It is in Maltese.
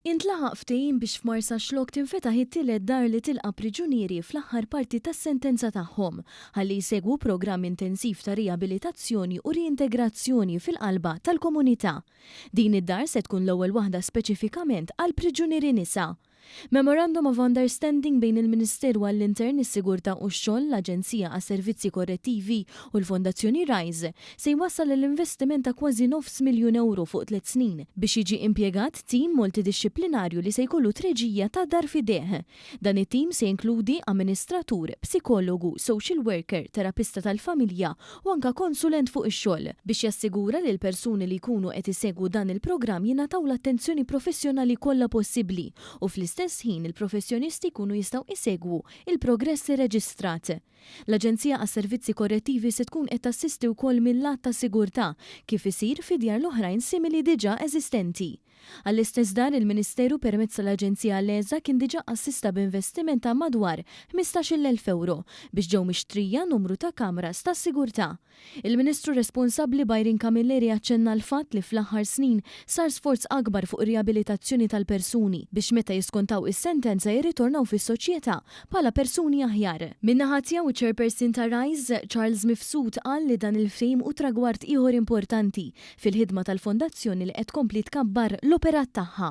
Intlaħaq ftehim biex f'Marsa xlok tinfetaħ it-tielet dar li tilqa' priġunieri fl-aħħar parti tas-sentenza tagħhom ħalli jsegwu programm intensiv ta' riabilitazzjoni u riintegrazzjoni fil-qalba tal-komunità. Din id-dar se tkun l-ewwel waħda speċifikament għal priġunieri nisa. Memorandum of Understanding bejn il-Ministeru għall-Intern, is-Sigurtà u x-Xogħol, l-Aġenzija għas-Servizzi Korrettivi u l-Fondazzjoni Rise se jwassal l-investiment ta' kważi €900,000 fuq 3 snin biex jiġi impjegat tim multidixxiplinarju li se jkollu treġija ta' dar fideh. Dan it-tim se jinkludi amministratur, psikologu, social worker, terapista tal-familja u anke konsulent fuq ix-xogħol biex jassigura li l-persuni li jkunu qed isegwu dan il-programm jingħataw l-attenzjoni professjonali kollha possibbli u fl-istess ħin il-professjonisti jkunu jistgħu isegwu il-progress irreġistrat. L-Aġenzija għas-Servizzi Korrettivi se tkun qed tassisti wkoll mill-lat ta' sigurtà kif isir fi djar l-oħrajn simili diġà eżistenti. Għall-istess dan il-Ministeru permezz tal-Aġenzija Leza kien diġà assista b'investiment ta' madwar €15,000 biex ġew mixtrija numru ta' kameras ta' sigurtà. Il-Ministru responsabbli Byron Camilleri aċċenna l-fatt li fl-aħħar snin sar sforz akbar fuq ir-riabilitazzjoni tal-persuni biex meta jiskontaw is-sentenza jirritornaw fis-soċjetà bħala persuni aħjar. Min-naħa tiegħu Chairperson ta' Rise, Charles Mifsud, qal li dan il-ftehim u tragward ieħor importanti fil-ħidma tal-fondazzjoni li qed tkompli tkabbar l-operat tagħha.